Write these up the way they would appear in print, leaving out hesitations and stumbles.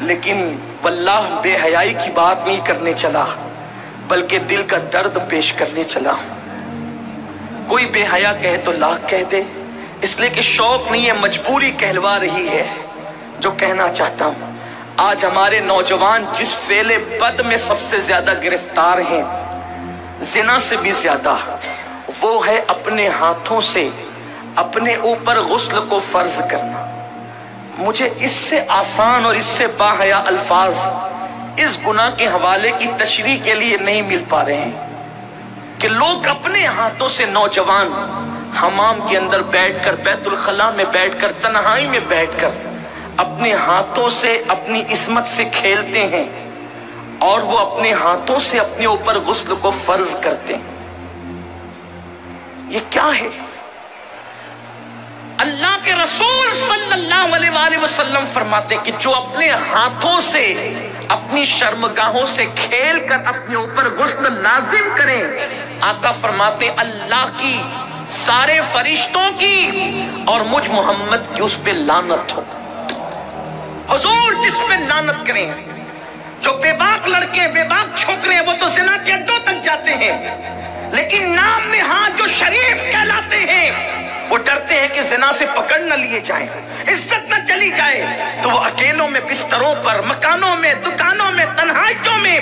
لیکن واللہ بے حیائی کی بات نہیں کرنے چلا بلکہ دل کا درد پیش کرنے چلا ہوں۔ کوئی بے حیا کہے تو لاکھ کہہ دے، اس لیے کہ شوق نہیں ہے، مجبوری کہلوا رہی ہے جو کہنا چاہتا ہوں۔ آج ہمارے نوجوان جس فعل بد میں سب سے زیادہ گرفتار ہیں، زنا سے بھی زیادہ، وہ ہے اپنے ہاتھوں سے اپنے اوپر غسل کو فرض کرنا۔ مجھے اس سے آسان اور اس سے باحیا الفاظ اس گناہ کے حوالے کی تشریح کے لیے نہیں مل پا رہے ہیں کہ لوگ اپنے ہاتھوں سے، نوجوان حمام کے اندر بیٹھ کر، بیت الخلاء میں بیٹھ کر، تنہائی میں بیٹھ کر اپنے ہاتھوں سے اپنی عصمت سے کھیلتے ہیں اور وہ اپنے ہاتھوں سے اپنے اوپر غسل کو فرض کرتے ہیں۔ یہ کیا ہے؟ اللہ کے رسول صلی اللہ علیہ وآلہ وسلم فرماتے کہ جو اپنے ہاتھوں سے اپنی شرمگاہوں سے کھیل کر اپنے اوپر غسل لازم کریں، آقا فرماتے اللہ کی، سارے فرشتوں کی اور مجھ محمد کی اس پہ لعنت ہو۔ حضور جس پہ لعنت کریں، جو بے باک لڑکے، بے باک چھوکرے، وہ تو زنا کے اڈوں تک جاتے ہیں، لیکن نام نہاد جو شریف کہلاتے ہیں وہ ڈرتے ہیں کہ زنا سے پکڑ نہ لیے جائیں، عزت نہ چلی جائے، تو وہ اکیلوں میں، بستروں پر، مکانوں میں، دکانوں میں، تنہائیوں میں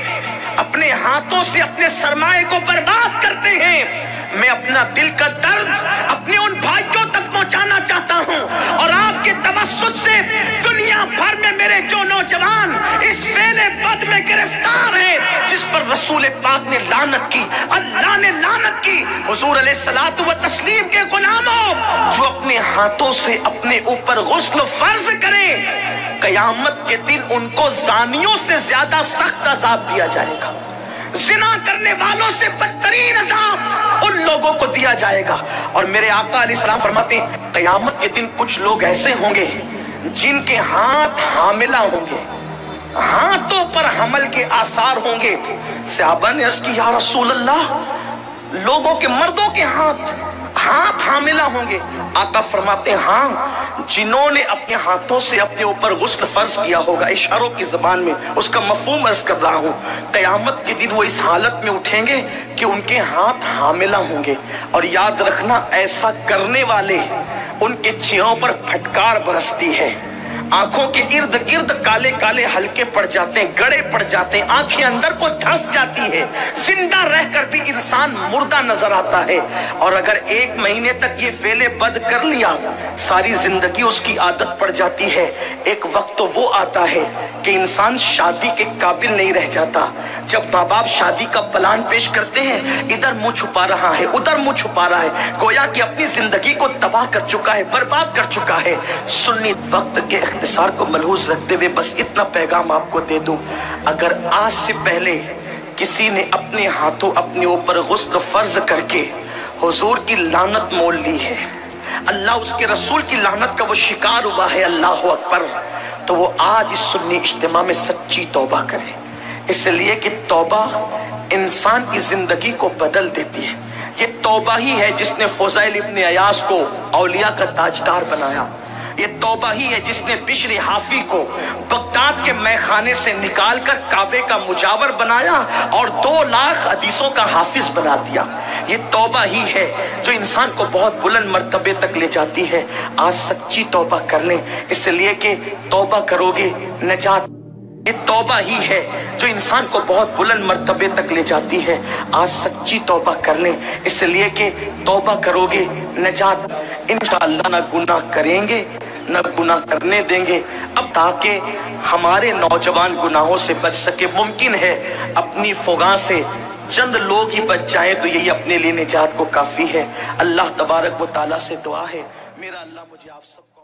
اپنے ہاتھوں سے اپنے سرمایے کو برباد کرتے ہیں۔ میں اپنا دل کا درد اپنے ان بھائیوں تک پہنچانا چاہتا ہوں اور آپ کے توسط سے دنیا بھر میں میرے جو نوجوان اس فعل بد میں گرفتار ہیں، جس پر رسول پاک نے لعنت کی، اللہ نے لعنت کی، حضور علیہ الصلوۃ والتسلیم کے غلاموں، جو اپنے ہاتھوں سے اپنے اوپر غسل فرض کریں، قیامت کے دن ان کو زانیوں سے زیادہ سخت عذاب دیا جائے گا، زنا کرنے والوں سے بدترین عذاب ان لوگوں کو دیا جائے گا۔ اور میرے آقا علیہ السلام فرماتے ہیں قیامت کے دن کچھ لوگ ایسے ہوں گے جن کے ہاتھ حاملہ ہوں گے، ہاتھوں پر حمل کے آثار ہوں گے۔ صحابہ نے عرض کی یا رسول اللہ، لوگوں کے، مردوں کے ہاتھ حاملہ ہوں گے؟ آقا فرماتے ہیں ہاں، جنہوں نے اپنے ہاتھوں سے اپنے اوپر غسل فرض کیا ہوگا، اشاروں کی زبان میں اس کا مفہوم عرض کر رہا ہوں، قیامت کے دن وہ اس حالت میں اٹھیں گے کہ ان کے ہاتھ حاملہ ہوں گے۔ اور یاد رکھنا، ایسا کرنے والے ان کے چہروں پر پھٹکار برستی ہے، آنکھوں کے ارد گرد کالے کالے حلقے پڑ جاتے ہیں، گڑے پڑ جاتے ہیں، آنکھیں اندر کو دھس جاتی ہے، زندہ رہ کر بھی انسان مردہ نظر آتا ہے۔ اور اگر 1 مہینے تک یہ فعل بد کر لیا، ساری زندگی اس کی عادت پڑ جاتی ہے۔ ایک وقت تو وہ آتا ہے کہ انسان شادی کے قابل نہیں رہ جاتا۔ جب ماں باپ شادی کا پلان پیش کرتے ہیں، ادھر منہ چھپا رہا ہے، ادھر منہ چھپا رہا ہے، گویا کہ اپنی زندگی کو تباہ کر چکا ہے، برباد کر چکا ہے۔ سنی وقت کے اختصار کو ملحوظ رکھتے ہوئے بس اتنا پیغام آپ کو دے دوں، اگر آج سے پہلے کسی نے اپنے ہاتھوں اپنے اوپر غسل فرض کر کے حضور کی لعنت مول لی ہے، اللہ اس کے رسول کی لعنت کا وہ شکار ہوا ہے، اللہ اکبر، تو وہ آج اس سنی اجتماع میں سچی توبہ کرے، اس لیے کہ توبہ انسان کی زندگی کو بدل دیتی ہے۔ یہ توبہ ہی ہے جس نے فضیل ابن عیاض کو اولیاء کا تاجدار بنایا، یہ توبہ ہی ہے جس نے بشر حافی کو بغداد کے میخانے سے نکال کر کعبے کا مجاور بنایا اور 2 لاکھ حدیثوں کا حافظ بنا دیا۔ یہ توبہ ہی ہے جو انسان کو بہت بلند مرتبے تک لے جاتی ہے۔ آج سچی توبہ کر لیں، اس لیے کہ توبہ کرو گے نجات۔ یہ توبہ ہی ہے جو انسان کو بہت بلند مرتبے تک لے جاتی ہے۔ آج سچی توبہ کر لیں، اس لیے کہ توبہ کرو گے نجات۔ انشاءاللہ نہ گناہ کریں گے نہ گناہ کرنے دیں گے، اب تاکہ ہمارے نوجوان گناہوں سے بچ سکے۔ ممکن ہے اپنی فغاں سے چند لوگ ہی بچ جائیں تو یہی اپنے لیے نجات کو کافی ہے۔ اللہ تبارک و تعالیٰ سے دعا ہے، میرا اللہ مجھے آپ سب